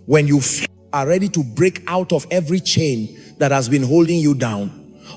when you are ready to break out of every chain that has been holding you down.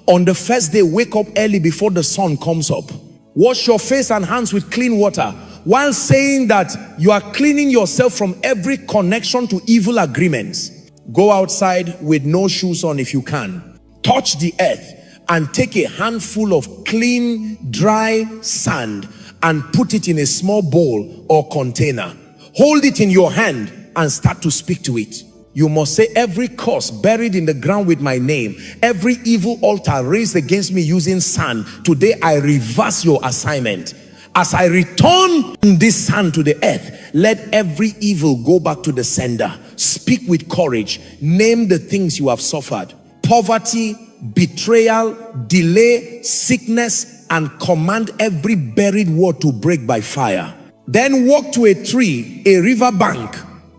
On the first day, wake up early before the sun comes up. Wash your face and hands with clean water, while saying that you are cleaning yourself from every connection to evil agreements. Go outside with no shoes on if you can. Touch the earth and take a handful of clean, dry sand and put it in a small bowl or container. Hold it in your hand and start to speak to it. You must say, every curse buried in the ground with my name, every evil altar raised against me using sand, today I reverse your assignment. As I return this sand to the earth, let every evil go back to the sender. Speak with courage. Name the things you have suffered: poverty, betrayal, delay, sickness, and command every buried word to break by fire. Then walk to a tree, a river bank,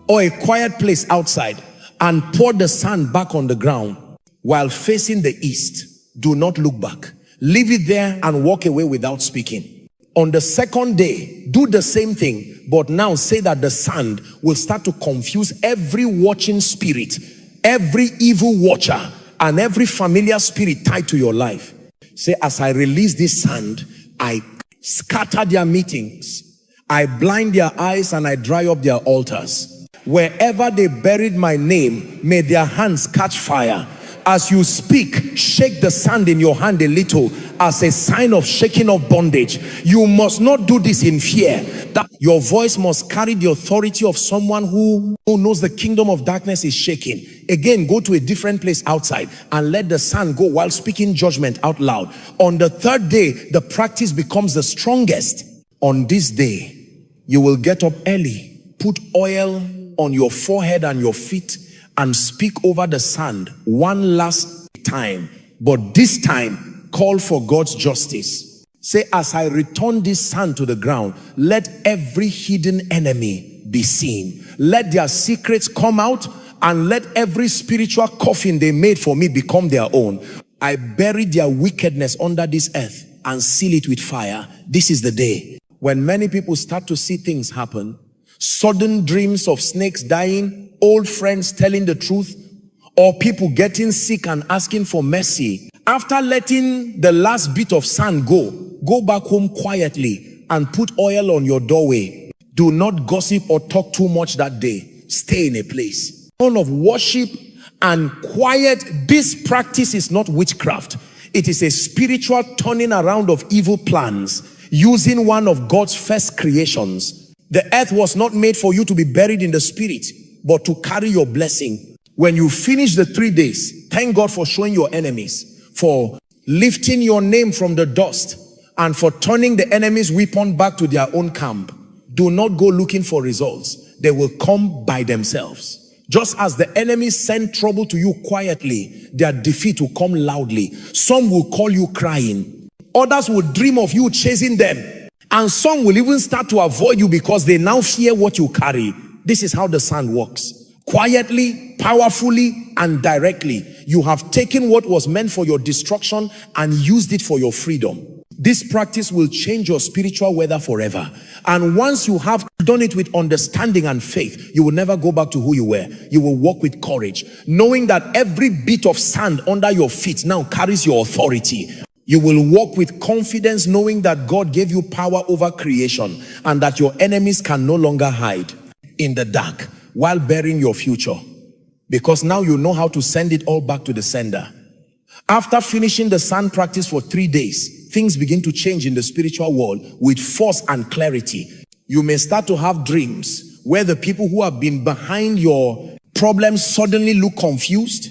or a quiet place outside, and pour the sand back on the ground while facing the east. Do not look back. Leave it there and walk away without speaking. On the second day, do the same thing, but now say that the sand will start to confuse every watching spirit, every evil watcher, and every familiar spirit tied to your life. Say, as I release this sand, I scatter their meetings, I blind their eyes, and I dry up their altars. Wherever they buried my name, may their hands catch fire. As you speak, shake the sand in your hand a little as a sign of shaking of bondage. You must not do this in fear. That your voice must carry the authority of someone who knows the kingdom of darkness is shaking. Again, go to a different place outside and let the sand go while speaking judgment out loud. On the third day, the practice becomes the strongest. On this day, you will get up early, put oil on your forehead and your feet, and speak over the sand one last time. But this time, call for God's justice. Say, as I return this sand to the ground, let every hidden enemy be seen. Let their secrets come out, and let every spiritual coffin they made for me become their own. I bury their wickedness under this earth and seal it with fire. This is the day when many people start to see things happen. Sudden dreams of snakes dying, old friends telling the truth, or people getting sick and asking for mercy. After letting the last bit of sand go back home quietly and put oil on your doorway. Do not gossip or talk too much that day. Stay in a place of worship and quiet. This practice is not witchcraft. It is a spiritual turning around of evil plans, using one of God's first creations. The earth was not made for you to be buried in the spirit, but to carry your blessing. When you finish the 3 days, thank God for showing your enemies, for lifting your name from the dust, and for turning the enemy's weapon back to their own camp. Do not go looking for results. They will come by themselves. Just as the enemies send trouble to you quietly, their defeat will come loudly. Some will call you crying. Others will dream of you chasing them. And some will even start to avoid you because they now fear what you carry. This is how the sand works. Quietly, powerfully, and directly. You have taken what was meant for your destruction and used it for your freedom. This practice will change your spiritual weather forever. And once you have done it with understanding and faith, you will never go back to who you were. You will walk with courage, knowing that every bit of sand under your feet now carries your authority. You will walk with confidence, knowing that God gave you power over creation and that your enemies can no longer hide in the dark while burying your future, because now you know how to send it all back to the sender. After finishing the sand practice for 3 days, things begin to change in the spiritual world with force and clarity. You may start to have dreams where the people who have been behind your problems suddenly look confused,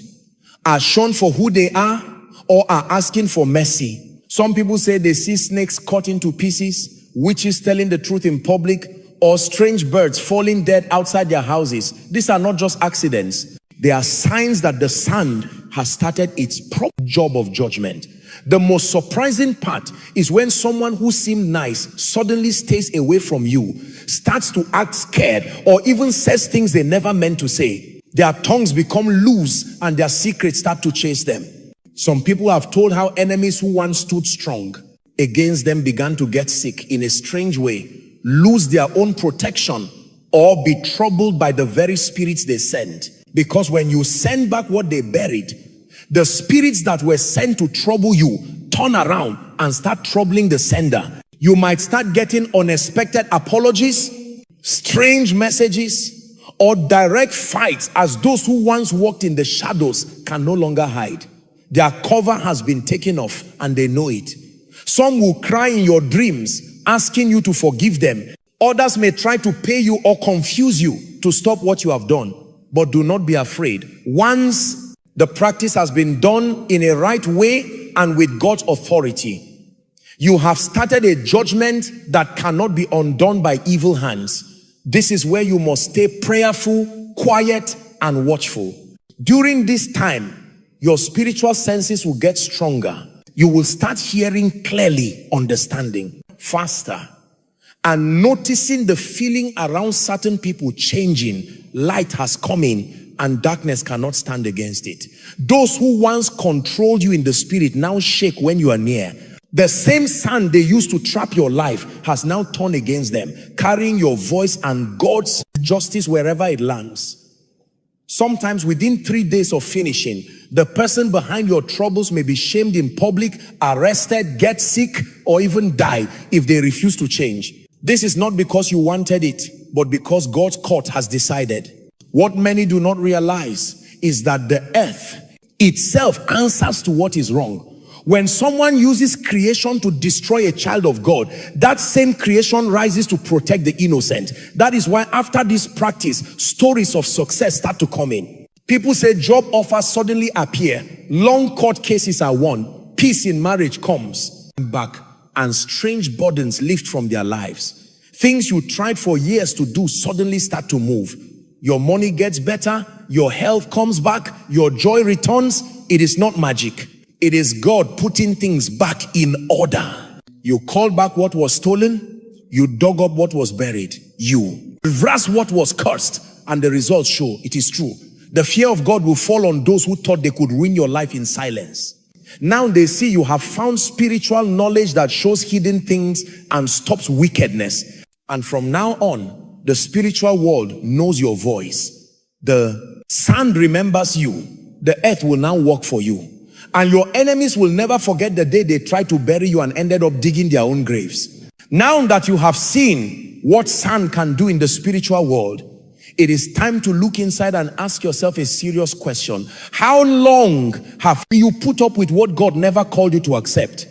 are shown for who they are, or are asking for mercy. Some people say they see snakes cut into pieces, witches telling the truth in public, or strange birds falling dead outside their houses. These are not just accidents. They are signs that the sand has started its proper job of judgment. The most surprising part is when someone who seemed nice suddenly stays away from you, starts to act scared, or even says things they never meant to say. Their tongues become loose and their secrets start to chase them. Some people have told how enemies who once stood strong against them began to get sick in a strange way, lose their own protection or be troubled by the very spirits they sent. Because when you send back what they buried, the spirits that were sent to trouble you turn around and start troubling the sender. You might start getting unexpected apologies, strange messages, or direct fights, as those who once walked in the shadows can no longer hide. Their cover has been taken off and they know it. Some will cry in your dreams asking you to forgive them. Others may try to pay you or confuse you to stop what you have done. But do not be afraid. Once the practice has been done in a right way and with God's authority, you have started a judgment that cannot be undone by evil hands. This is where you must stay prayerful, quiet, and watchful. During this time, your spiritual senses will get stronger. You will start hearing clearly, understanding faster, and noticing the feeling around certain people changing. Light has come in and darkness cannot stand against it. Those who once controlled you in the spirit now shake when you are near. The same sand they used to trap your life has now turned against them, carrying your voice and God's justice wherever it lands. Sometimes within 3 days of finishing, the person behind your troubles may be shamed in public, arrested, get sick, or even die if they refuse to change. This is not because you wanted it, but because God's court has decided. What many do not realize is that the earth itself answers to what is wrong. When someone uses creation to destroy a child of God, that same creation rises to protect the innocent. That is why after this practice, stories of success start to come in. People say job offers suddenly appear. Long court cases are won. Peace in marriage comes back, and strange burdens lift from their lives. Things you tried for years to do suddenly start to move. Your money gets better. Your health comes back. Your joy returns. It is not magic. It is God putting things back in order. You called back what was stolen. You dug up what was buried. You reversed what was cursed. And the results show it is true. The fear of God will fall on those who thought they could ruin your life in silence. Now they see you have found spiritual knowledge that shows hidden things and stops wickedness. And from now on, the spiritual world knows your voice. The sand remembers you. The earth will now work for you. And your enemies will never forget the day they tried to bury you and ended up digging their own graves. Now that you have seen what sand can do in the spiritual world, it is time to look inside and ask yourself a serious question. How long have you put up with what God never called you to accept?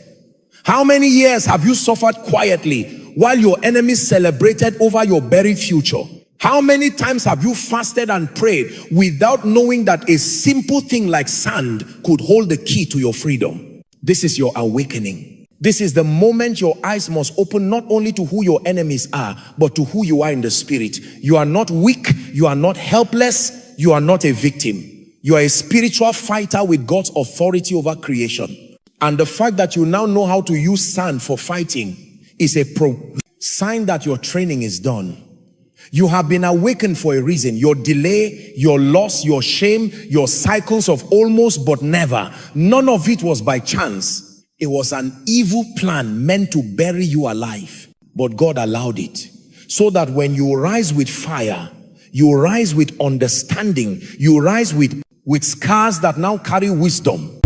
How many years have you suffered quietly while your enemies celebrated over your buried future? How many times have you fasted and prayed without knowing that a simple thing like sand could hold the key to your freedom? This is your awakening. This is the moment your eyes must open not only to who your enemies are, but to who you are in the spirit. You are not weak. You are not helpless. You are not a victim. You are a spiritual fighter with God's authority over creation. And the fact that you now know how to use sand for fighting is a sign that your training is done. You have been awakened for a reason. Your delay, your loss, your shame, your cycles of almost but never, none of it was by chance. It was an evil plan meant to bury you alive. But God allowed it so that when you rise with fire, you rise with understanding, you rise with scars that now carry wisdom.